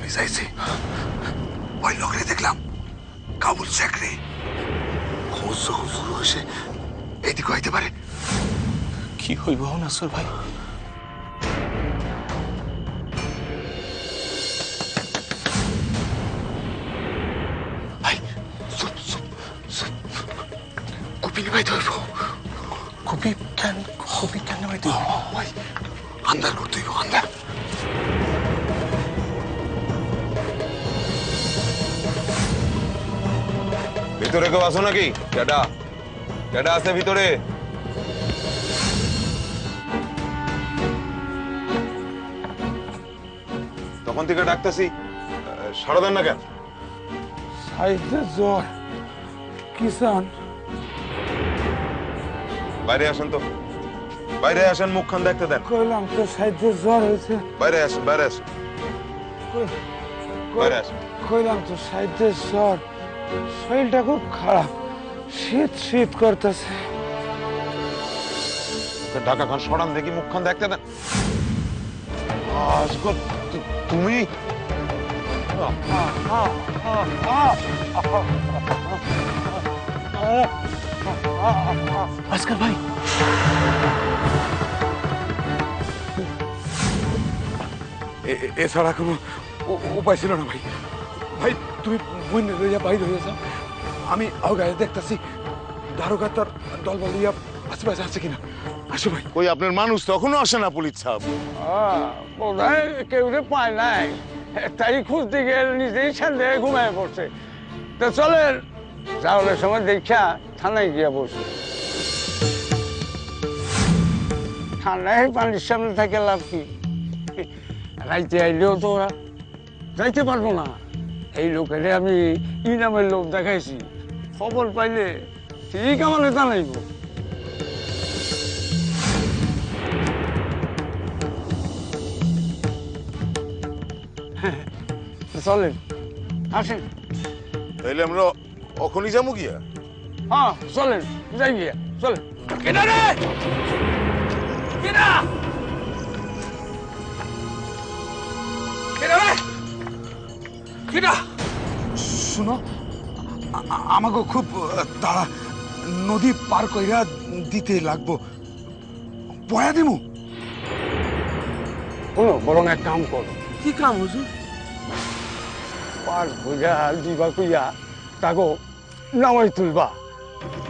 police আইছে ওই লোকরে দেখলাম কাবুল শেখ রে খোঁজ যখন শুরু হয়েছে এদিকে হইতে পারে কি হইব নাসর ভাই ভাই চুপ চুপ চুপ কুপি নিবাইতে হইব কপি কেন ভাই তুই ভাই আন্দার করতে হইব আন্দার ভিতরে কেউ আসো নাকি ড্যাডা ড্যাডা আছে ভিতরে তখন থেকে ডাকতেছি সাড়া দেন না কেন সাইডে জ্বর কিষান বাইরে আসেন তো বাইরে আসেন মুখখান দেখতে দেন কইলাম তো সাইডে জ্বর হয়েছে বাইরে আসেন বাইরে আসেন বাইরে আসেন কইলাম তো সাইডে জ্বর শরীরটা খুব খারাপ শীত শীত করতেছে ঢাকা খান সরান দেখি মুখখান দেখতে দেন আজগো তুমি আজকাল ভাই এছাড়া কোনো উপায় ছিল না ভাই ভাই তুমি বন্যে লইয়া বাইর হয়ে যাও আমি আগায় দেখতেছি দারোগা তার দলবল লইয়া আশেপাশে আছে কিনা আসো ভাই কই আপনার মানুষ তখনো আসে না পুলিশ সাহেব বোধহয় কেউ পায় নাই তাই খুঁজতে গিয়ে নিজেই সন্দেহে ঘুমায় পড়ছে তো চলেন যাওয়ার সময় দেখা থানায় গিয়া বসে থানায় পানির সামনে থাকে লাভ কি রাইতে আইলেও তো ওরা যাইতে পারবো না এই লোকের আমি ইনামের লোক দেখাইছি খবর পাইলে ঠিক আমার জানাইব চলেন আসেন তাইলে আমরা অখনই যাবো গিয়া হ্যাঁ চলেন যাই গিয়া চলেন কেনা রে কেনা শুনো আমাকে খুব তাড়া নদী পার কইরা দিতে লাগবো পয়া দিমু শোনো বরং এক কাম করো কি কাম হুজুর পাঁচ বোঝা দিবা কইয়া তাগো নামাই তুলবা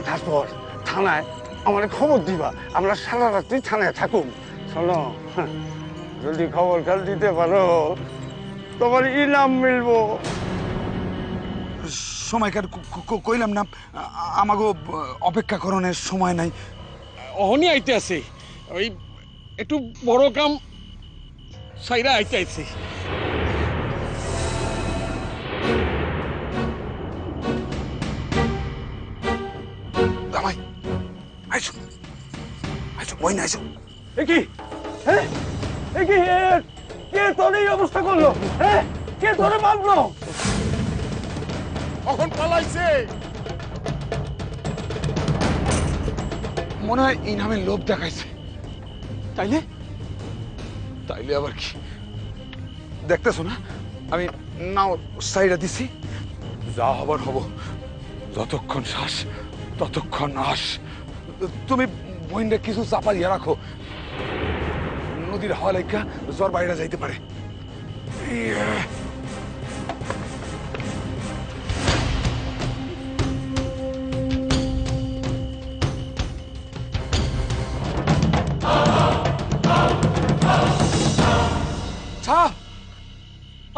তারপর থানায় আমার খবর দিবা আমরা সারা রাত্রি থানায় থাকুন শোনো যদি খবর খেল দিতে পারো তোমার ইনাম মিলবো সময়কার কইলাম না আমাকে অপেক্ষা করণের সময় নাই অহনি আইতে আছে ওই একটু বড় কাম সাইরা আইতে আছে জামাই আইসো আইসো বই না আইসো কি হ্যাঁ কি কে তোর এই অবস্থা করলো হ্যাঁ কে তোরে মারলো কখন পালাইছে মনে হয় ইনামের লোভ দেখাইছে তাইলে তাইলে আবার কি দেখতেছো না আমি নাও সাইডা দিছি যা হবার হব যতক্ষণ শ্বাস ততক্ষণ আস তুমি বইনটা কিছু চাপাইয়া রাখো নদীর হাওয়া লাইকা জ্বর বাইরে যাইতে পারে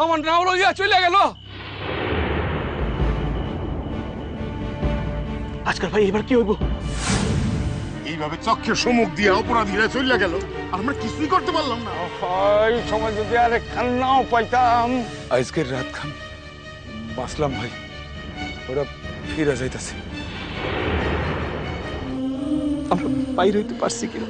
আমার নাও লইয়া চলে গেল আজকাল ভাই এবার কি হইব এইভাবে চক্ষের সম্মুখ দিয়ে অপরাধীরা চলে গেল আর আমরা কিছুই করতে পারলাম না এই সময় যদি আর একখান নাও পাইতাম আজকের রাত খান বাঁচলাম ভাই ওরা ফিরে যাইতাছে আমরা বাইরে হইতে পারছি কিনা